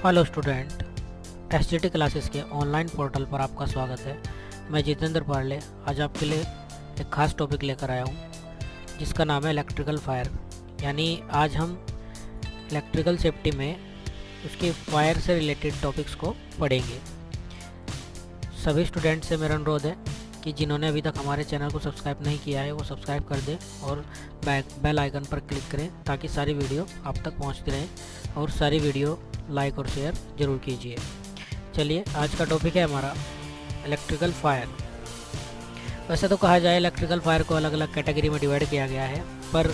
Hello student, SGT classes के online portal पर आपका स्वागत है। मैं जितेंद्र पार्ले आज आपके लिए एक ख़ास टॉपिक लेकर आया हूँ जिसका नाम है इलेक्ट्रिकल फायर। यानी आज हम इलेक्ट्रिकल सेफ्टी में उसके फायर से रिलेटेड टॉपिक्स को पढ़ेंगे। सभी स्टूडेंट से मेरा अनुरोध है कि जिन्होंने अभी तक हमारे चैनल को सब्सक्राइब नहीं किया है वो सब्सक्राइब कर दें और बेल आइकन पर क्लिक करें ताकि सारी वीडियो आप तक पहुँचती रहें और सारी वीडियो लाइक और शेयर ज़रूर कीजिए। चलिए, आज का टॉपिक है हमारा इलेक्ट्रिकल फायर। वैसे तो कहा जाए इलेक्ट्रिकल फायर को अलग अलग कैटेगरी में डिवाइड किया गया है, पर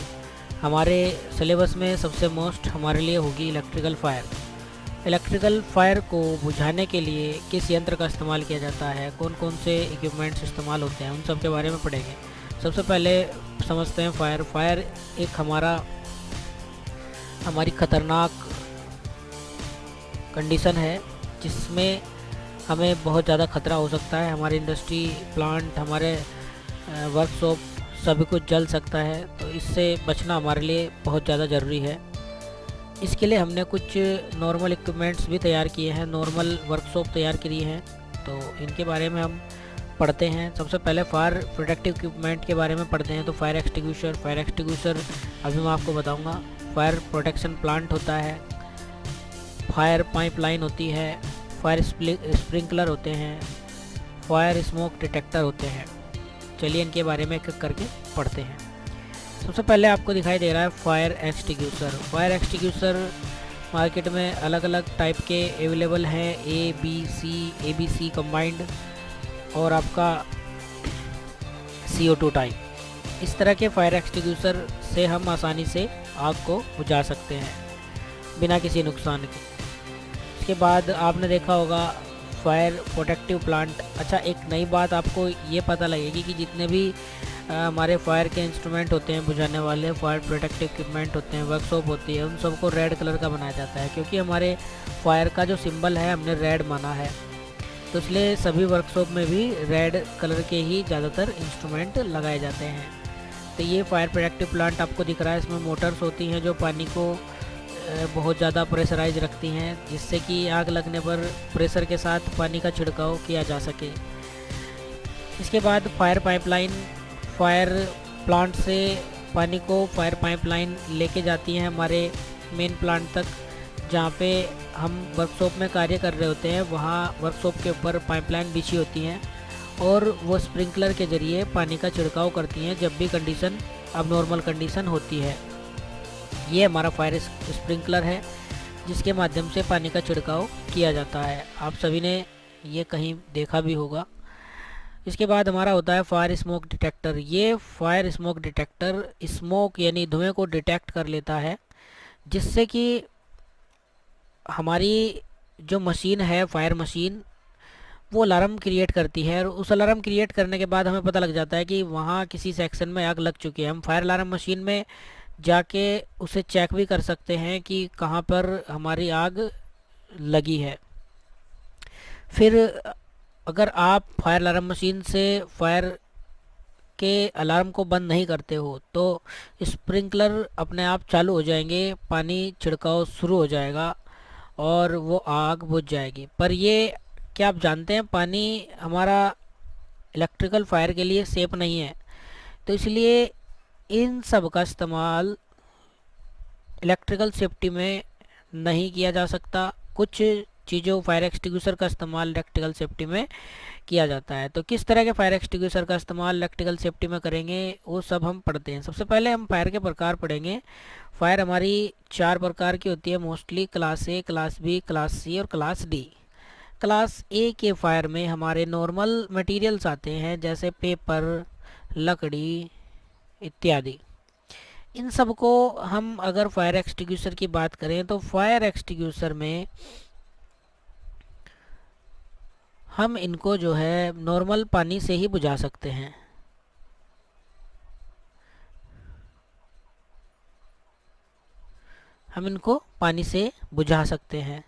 हमारे सिलेबस में सबसे मोस्ट हमारे लिए होगी इलेक्ट्रिकल फायर। इलेक्ट्रिकल फायर को बुझाने के लिए किस यंत्र का इस्तेमाल किया जाता है, कौन कौन से इक्विपमेंट्स इस्तेमाल होते हैं, उन सब के बारे में पढ़ेंगे। सबसे पहले समझते हैं फायर। फायर एक हमारी ख़तरनाक कंडीशन है जिसमें हमें बहुत ज़्यादा ख़तरा हो सकता है। हमारी इंडस्ट्री, प्लांट, हमारे वर्कशॉप सभी कुछ जल सकता है, तो इससे बचना हमारे लिए बहुत ज़्यादा ज़रूरी है। इसके लिए हमने कुछ नॉर्मल इक्विपमेंट्स भी तैयार किए हैं, नॉर्मल वर्कशॉप तैयार की हैं, तो इनके बारे में हम पढ़ते हैं। सबसे पहले फायर प्रोटेक्टिव इक्विपमेंट के बारे में पढ़ते हैं। तो फायर एक्सटिंग्विशर अभी मैं आपको बताऊँगा। फायर प्रोटेक्शन प्लांट होता है, फायर पाइपलाइन होती है, फायर स्प्रिंकलर होते हैं, फायर स्मोक डिटेक्टर होते हैं। चलिए इनके बारे में एक एक करके पढ़ते हैं। सबसे पहले आपको दिखाई दे रहा है fire extinguisher. Fire extinguisher market में अलग अलग टाइप के अवेलेबल हैं, ए बी सी कंबाइंड और आपका CO2 टाइप। इस तरह के फायर एक्सटिंग्विशर से हम आसानी से आग को बुझा सकते हैं बिना किसी नुकसान के। के बाद आपने देखा होगा फायर प्रोटेक्टिव प्लांट। अच्छा, एक नई बात आपको ये पता लगेगी कि जितने भी हमारे फायर के इंस्ट्रूमेंट होते हैं, बुझाने वाले फायर प्रोटेक्टिव इक्विपमेंट होते हैं, वर्कशॉप होती है, उन सबको रेड कलर का बनाया जाता है क्योंकि हमारे फायर का जो सिंबल है हमने रेड माना है। तो इसलिए सभी वर्कशॉप में भी रेड कलर के ही ज़्यादातर इंस्ट्रूमेंट लगाए जाते हैं। तो ये फायर प्रोटेक्टिव प्लांट आपको दिख रहा है। इसमें मोटर्स होती हैं जो पानी को बहुत ज़्यादा प्रेशराइज रखती हैं, जिससे कि आग लगने पर प्रेशर के साथ पानी का छिड़काव किया जा सके। इसके बाद फायर पाइपलाइन। फायर प्लांट से पानी को फायर पाइपलाइन लेके जाती हैं हमारे मेन प्लांट तक, जहाँ पे हम वर्कशॉप में कार्य कर रहे होते हैं। वहाँ वर्कशॉप के ऊपर पाइपलाइन बिछी होती हैं और वो स्प्रिंकलर के ज़रिए पानी का छिड़काव करती हैं जब भी कंडीशन अबनॉर्मल कंडीशन होती है। ये हमारा फायर स्प्रिंकलर है जिसके माध्यम से पानी का छिड़काव किया जाता है। आप सभी ने ये कहीं देखा भी होगा। इसके बाद हमारा होता है फायर स्मोक डिटेक्टर। ये फायर स्मोक डिटेक्टर स्मोक यानी धुएं को डिटेक्ट कर लेता है, जिससे कि हमारी जो मशीन है, फायर मशीन, वो अलार्म क्रिएट करती है और उस अलार्म क्रिएट करने के बाद हमें पता लग जाता है कि वहाँ किसी सेक्शन में आग लग चुकी है। हम फायर अलार्म मशीन में जाके उसे चेक भी कर सकते हैं कि कहाँ पर हमारी आग लगी है। फिर अगर आप फायर अलार्म मशीन से फायर के अलार्म को बंद नहीं करते हो तो स्प्रिंकलर अपने आप चालू हो जाएंगे, पानी छिड़काव शुरू हो जाएगा और वो आग बुझ जाएगी। पर ये क्या आप जानते हैं, पानी हमारा इलेक्ट्रिकल फायर के लिए सेफ नहीं है। तो इसलिए इन सब का इस्तेमाल इलेक्ट्रिकल सेफ्टी में नहीं किया जा सकता। कुछ चीज़ों फायर एक्सटिंग्विशर का इस्तेमाल इलेक्ट्रिकल सेफ्टी में किया जाता है। तो किस तरह के फायर एक्सटिंग्विशर का इस्तेमाल इलेक्ट्रिकल सेफ्टी में करेंगे वो सब हम पढ़ते हैं। सबसे पहले हम फायर के प्रकार पढ़ेंगे। फायर हमारी 4 प्रकार की होती है mostly, class A, class B, class C और क्लास D। क्लास A के फायर में हमारे नॉर्मल मटेरियल्स आते हैं जैसे पेपर, लकड़ी इत्यादि। इन सब को हम अगर फायर एक्सटिंग्विशर की बात करें तो फायर एक्सटिंग्विशर में हम इनको जो है नॉर्मल पानी से ही बुझा सकते हैं। हम इनको पानी से बुझा सकते हैं।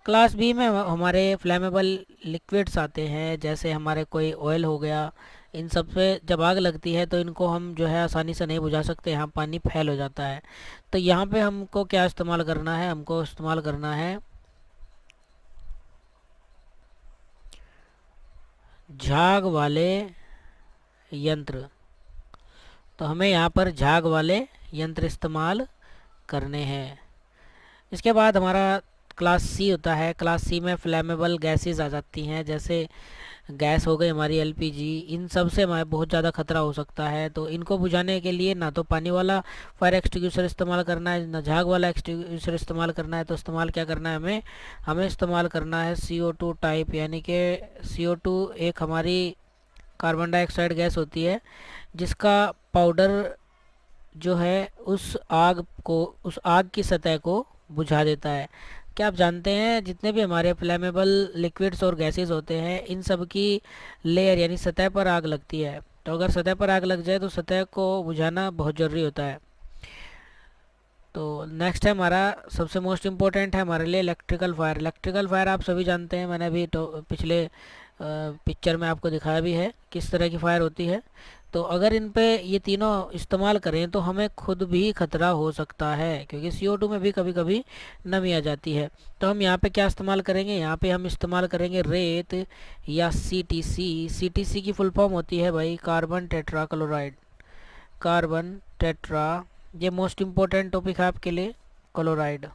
क्लास बी में हमारे फ्लेमेबल लिक्विड्स आते हैं, जैसे हमारे कोई ऑयल हो गया, इन सब पे जब आग लगती है तो इनको हम जो है आसानी से नहीं बुझा सकते, यहाँ पानी फैल हो जाता है। तो यहाँ पे हमको क्या इस्तेमाल करना है, हमको इस्तेमाल करना है झाग वाले यंत्र, तो हमें यहाँ पर झाग वाले यंत्र इस्तेमाल करने हैं। इसके बाद हमारा क्लास सी होता है। क्लास सी में फ्लैमेबल गैसेस आ जाती हैं, जैसे गैस हो गई हमारी एलपीजी, इन सब से हमारे बहुत ज़्यादा खतरा हो सकता है। तो इनको बुझाने के लिए ना तो पानी वाला फायर एक्सटिंग्विशर इस्तेमाल करना है, ना झाग वाला एक्सटिंग्विशर इस्तेमाल करना है। तो इस्तेमाल क्या करना है हमें इस्तेमाल करना है CO2 टाइप, यानी कि CO2 एक हमारी कार्बन डाइऑक्साइड गैस होती है, जिसका पाउडर जो है उस आग की सतह को बुझा देता है। क्या आप जानते हैं जितने भी हमारे फ्लेमेबल लिक्विड्स और गैसेस होते हैं, इन सब की लेयर यानी सतह पर आग लगती है। तो अगर सतह पर आग लग जाए तो सतह को बुझाना बहुत ज़रूरी होता है। तो नेक्स्ट है हमारा सबसे मोस्ट इम्पोर्टेंट है हमारे लिए इलेक्ट्रिकल फायर। इलेक्ट्रिकल फायर आप सभी जानते हैं, मैंने अभी पिछले पिक्चर में आपको दिखाया भी है किस तरह की फायर होती है। तो अगर इन पे ये तीनों इस्तेमाल करें तो हमें खुद भी खतरा हो सकता है, क्योंकि CO2 में भी कभी कभी नमी आ जाती है। तो हम यहाँ पे क्या इस्तेमाल करेंगे, यहाँ पे हम इस्तेमाल करेंगे रेत या CTC। CTC की फुल फॉर्म होती है भाई carbon tetra chloride. Carbon tetra, ये मोस्ट इम्पोर्टेंट टॉपिक है आपके लिए, क्लोराइड,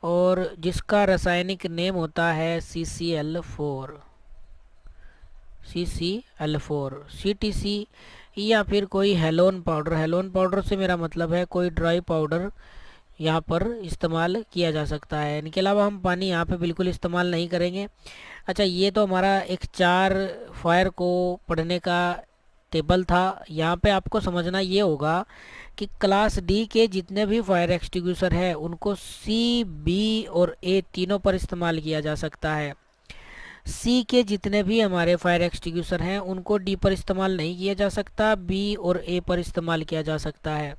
और जिसका रासायनिक नेम होता है CCl4। CTC या फिर कोई हेलोन पाउडर। हेलोन पाउडर से मेरा मतलब है कोई ड्राई पाउडर यहाँ पर इस्तेमाल किया जा सकता है। इनके अलावा हम पानी यहाँ पे बिल्कुल इस्तेमाल नहीं करेंगे। अच्छा, ये तो हमारा एक 4 फायर को पढ़ने का टेबल था। यहाँ पे आपको समझना ये होगा कि क्लास डी के जितने भी फायर एक्सटिंग्विशर है उनको C, B और A तीनों पर इस्तेमाल किया जा सकता है। C के जितने भी हमारे फायर एक्सटिंग्विशर हैं उनको D पर इस्तेमाल नहीं किया जा सकता, B और A पर इस्तेमाल किया जा सकता है।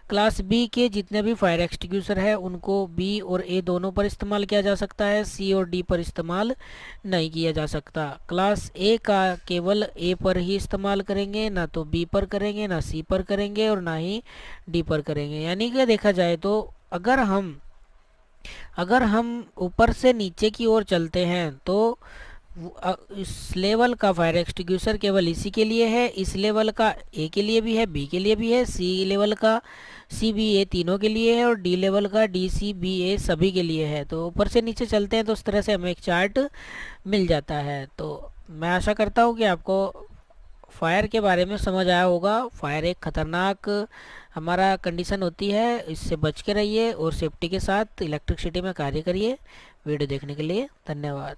क्लास B के जितने भी फायर एक्सटिंग्विशर है उनको B और A दोनों पर इस्तेमाल किया जा सकता है, C और D पर इस्तेमाल नहीं किया जा सकता। क्लास A का केवल A पर ही इस्तेमाल करेंगे, ना तो B पर करेंगे, ना C पर करेंगे और ना ही D पर करेंगे। यानी कि देखा जाए तो अगर हम ऊपर से नीचे की ओर चलते हैं तो इस लेवल का फायर एक्सटिंग्विशर केवल इसी के लिए है, इस लेवल का A के लिए भी है, B के लिए भी है, C लेवल का C, B, A तीनों के लिए है और D लेवल का D, C, B, A सभी के लिए है। तो ऊपर से नीचे चलते हैं तो उस तरह से हमें एक चार्ट मिल जाता है। तो मैं आशा करता हूँ कि आपको फायर के बारे में समझ आया होगा। फायर एक खतरनाक हमारा कंडीशन होती है, इससे बच के रहिए और सेफ्टी के साथ इलेक्ट्रिसिटी में कार्य करिए। वीडियो देखने के लिए धन्यवाद।